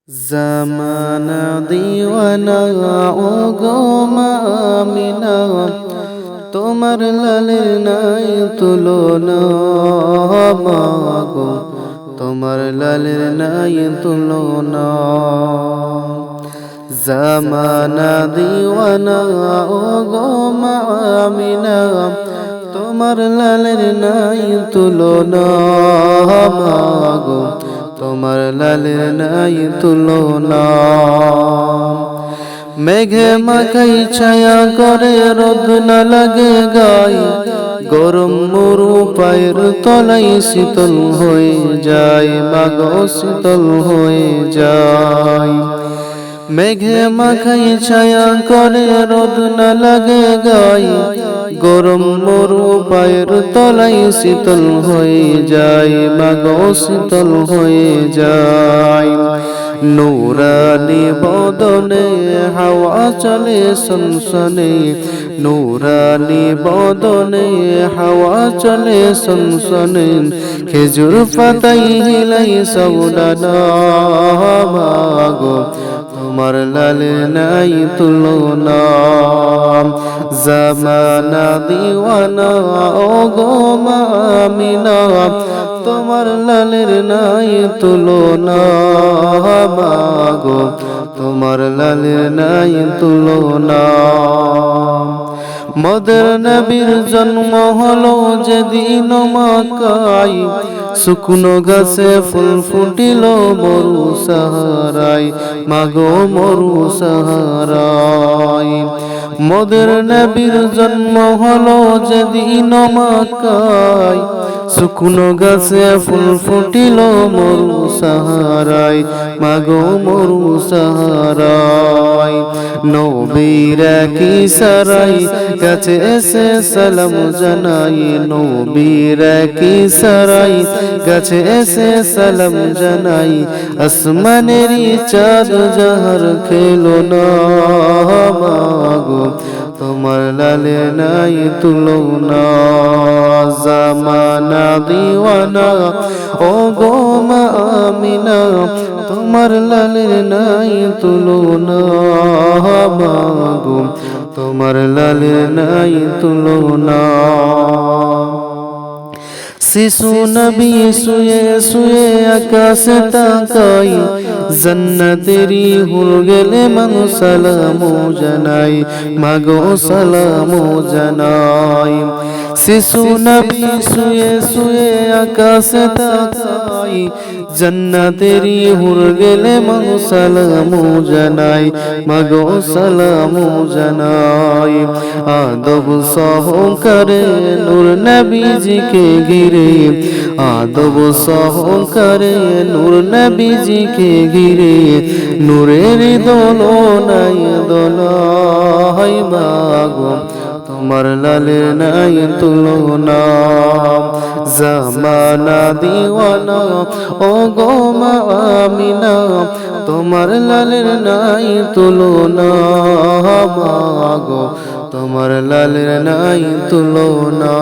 জামানা দিওয়ানা ও গো আমিনা, তোমার লালের নাই তুলনা মাগো, তোমার লালের নাই তুলনা। জামানা দিওয়ানা ও গো আমিনা, তোমার লালের নাই তুলনা মাগো, তোমার লালের নাই তুলনা। মেঘে মাখাই ছায়া করে রোদ না লাগে গায়ে, গরম মরু পায়ের তলায় শীতল হয়ে যায় মাগো, শীতল হয়ে যায়। মেঘে মাখাই ছায়া করে রোদ না লাগে গায়ে, গরম মরু পায়ের তলায় শীতল হয়ে যায় মাগো, শীতল হয়ে যায়। নূরানি বদনে হাওয়া চলে সনসনে, নূরানি বদনে হাওয়া চলে সনসনে, খেজুর পাতাই হিলাই সৌদানা মাগো, তোমার লালে নাই তুলনা। জামানা দিওয়ানা ও গো আমিনা, তোমার লালের নাই তুলনা মাগো, তোমার লালের নাই তুলনা। মদের নবীর জন্ম হলো যেদিন মক্কায়, শুকনো গাছে ফুল ফুটিল মরু সাহারায় মাগো, মরু সাহারায়। মদের নবীর জন্ম হলো যেদিন মক্কায়, শুকনো গাছে ফুল ফুটিল মরু সাহারায় মাগো, মরু সাহারায়। নবীর কি সারাই কাছে এসে সালাম জানাই, নবীর কি সারাই কাছে এসে সালাম জানাই। আসমানেরই চাঁদ জাহার খেলো না মাগো, তোমার লালে নাই তুলনা। জামানা দিওয়ানা ও গো আমিনা, তোমার লালের নাই তুলনা মাগো, তোমার লালের নাই তুলনা। শিশু নবী শুয়ে শুয়ে আকাশ তাকাই, জান্নাতেরি হুর গেলে মাগো সালাম জানাই মাগো, সালাম জানাই। শিশু নবী শুয়ে শুয়ে আকাশ তাকাই, জান্নাতেরি হুর গেলে মাগো সালাম জানাই মাগো, সালাম জানাই। আদব সহকারে নূর নবীজিকে ঘিরে, আদব সহকারে নূর নবীজিকে ঘিরে, নূরের দোলনায় দোলাই মাগো, তোমার লালের নাই তুলনা। জামানা দিওয়ানা ও গো আমিনা, তোমার লালের নাই তুলনা মাগো, তোমার লালের নাই তুলনা।